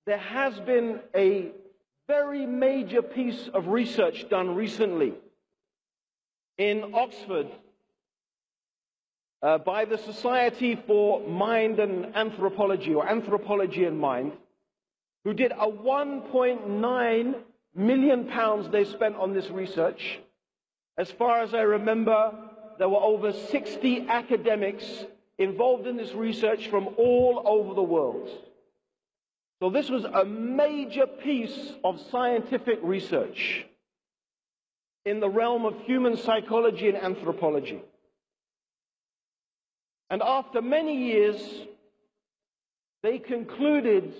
there has been a very major piece of research done recently in Oxford by the Society for Mind and Anthropology, or Anthropology and Mind, who did a £1.9 million they spent on this research. As far as I remember, there were over 60 academics involved in this research from all over the world. So this was a major piece of scientific research in the realm of human psychology and anthropology. And after many years, they concluded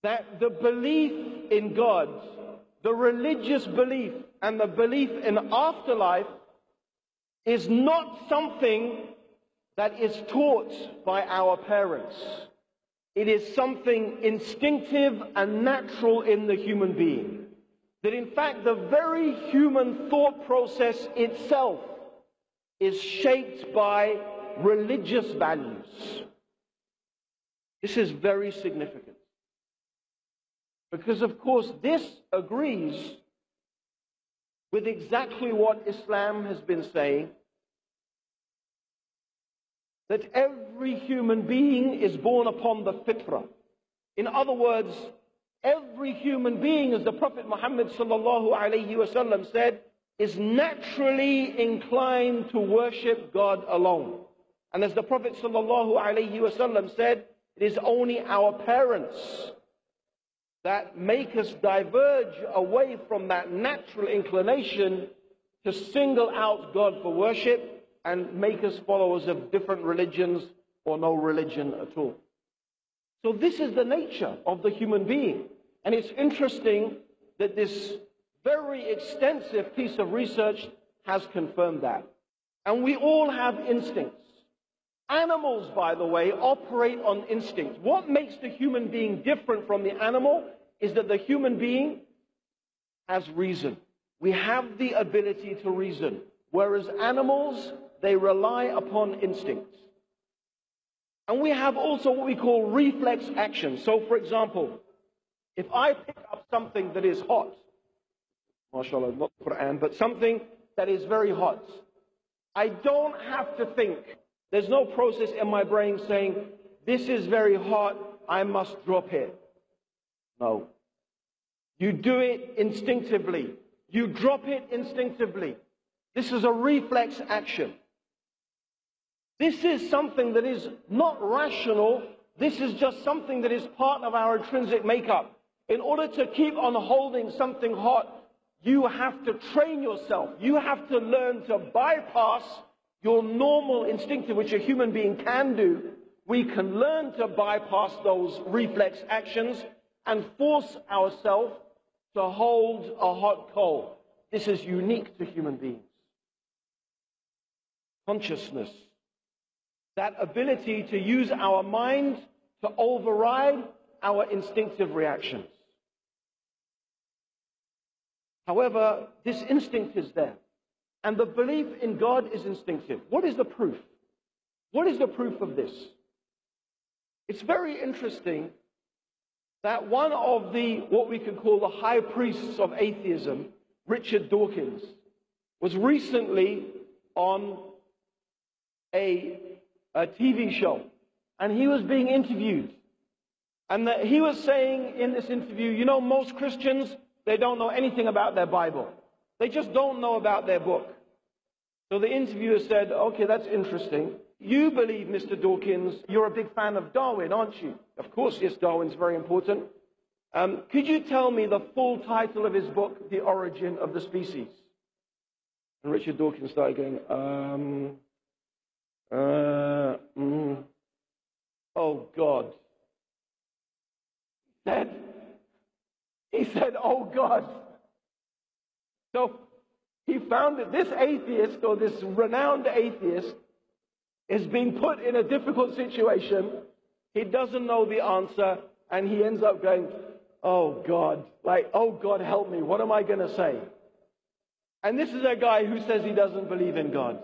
that the belief in God, the religious belief, and the belief in afterlife is not something that is taught by our parents. It is something instinctive and natural in the human being. That in fact, the very human thought process itself is shaped by religious values. This is very significant. Because, of course, this agrees with exactly what Islam has been saying, that every human being is born upon the fitrah. In other words, every human being, as the Prophet Muhammad sallallahu alayhi wasallam said, is naturally inclined to worship God alone. And as the Prophet sallallahu alayhi wasallam said, it is only our parents that make us diverge away from that natural inclination to single out God for worship and make us followers of different religions or no religion at all. So this is the nature of the human being. And it's interesting that this very extensive piece of research has confirmed that. And we all have instincts. Animals, by the way, operate on instinct. What makes the human being different from the animal is that the human being has reason. We have the ability to reason. Whereas animals, they rely upon instinct. And we have also what we call reflex action. So, for example, if I pick up something that is hot, mashallah, not Quran, but something that is very hot, I don't have to think. There's no process in my brain saying, this is very hot, I must drop it. No. You do it instinctively. You drop it instinctively. This is a reflex action. This is something that is not rational. This is just something that is part of our intrinsic makeup. In order to keep on holding something hot, you have to train yourself. You have to learn to bypass your normal instinctive, which a human being can do. We can learn to bypass those reflex actions and force ourselves to hold a hot coal. This is unique to human beings. Consciousness. That ability to use our mind to override our instinctive reactions. However, this instinct is there. And the belief in God is instinctive. What is the proof? What is the proof of this? It's very interesting that one of the, what we could call the high priests of atheism, Richard Dawkins, was recently on a TV show. And he was being interviewed. And he was saying in this interview, you know, most Christians, they don't know anything about their Bible. They just don't know about their book. So the interviewer said, okay, that's interesting. You believe, Mr. Dawkins, you're a big fan of Darwin, aren't you? Of course, yes, Darwin's very important. Could you tell me the full title of his book, The Origin of the Species? And Richard Dawkins started going, oh God. He said, oh God. So he found that this atheist, or this renowned atheist, is being put in a difficult situation. He doesn't know the answer, and he ends up going, oh God, like, oh God, help me, what am I going to say? And this is a guy who says he doesn't believe in God.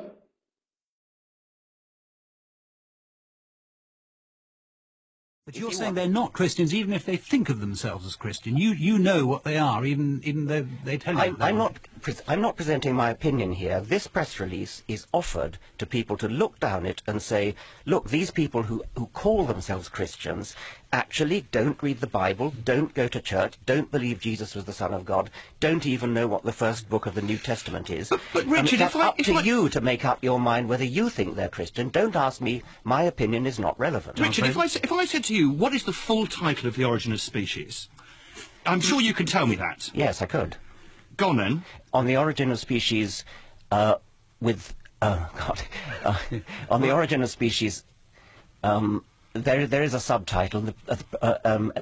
But you're saying they're not Christians, even if they think of themselves as Christian. You know what they are, even though they tell you. I'm not presenting my opinion here. This press release is offered to people to look down it and say, look, these people who call themselves Christians actually don't read the Bible, don't go to church, don't believe Jesus was the Son of God, don't even know what the first book of the New Testament is. But Richard, it's up to you to make up your mind whether you think they're Christian. Don't ask me. My opinion is not relevant. Richard, if I said to you, what is the full title of The Origin of Species? I'm sure you could tell me that. Yes, I could. Go on then. On The Origin of Species, on The Origin of Species, there is a subtitle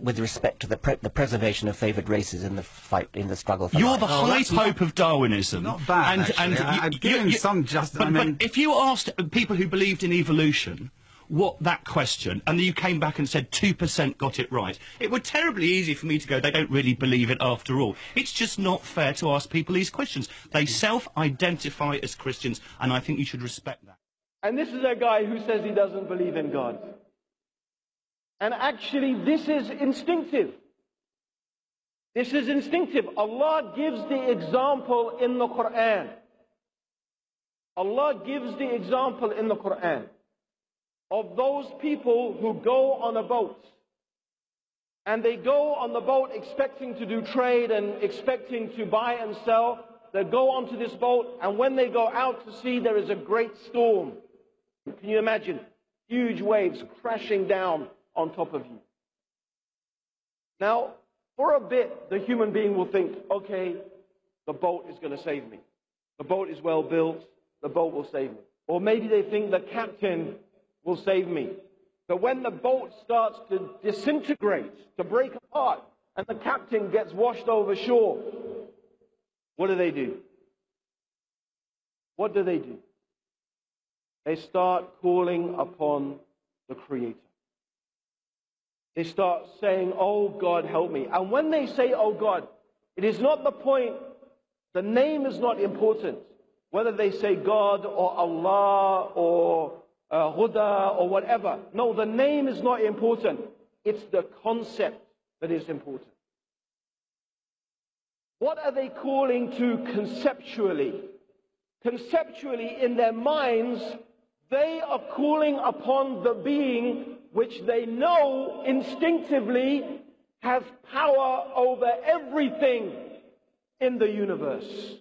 with respect to the preservation of favoured races in the fight, in the struggle for You're life. the high pope of Darwinism. Not bad, I'd give him some justice. But if you asked people who believed in evolution what that question, and you came back and said 2% got it right, it would be terribly easy for me to go, they don't really believe it after all. It's just not fair to ask people these questions. They self-identify as Christians, and I think you should respect that. And this is a guy who says he doesn't believe in God. And actually, this is instinctive. This is instinctive. Allah gives the example in the Quran. Allah gives the example in the Quran of those people who go on a boat. And they go on the boat expecting to do trade and expecting to buy and sell. They go onto this boat, and when they go out to sea, there is a great storm. Can you imagine? Huge waves crashing down on top of you. Now, for a bit, the human being will think, okay, the boat is going to save me. The boat is well built, the boat will save me. Or maybe they think the captain will save me. But when the boat starts to disintegrate, to break apart, and the captain gets washed over shore, what do? What do? They start calling upon the Creator. They start saying, oh God, help me. And when they say, oh God, it is not the point, the name is not important. Whether they say God or Allah or Huda or whatever. No, the name is not important. It's the concept that is important. What are they calling to conceptually? Conceptually, in their minds, they are calling upon the being which they know instinctively has power over everything in the universe.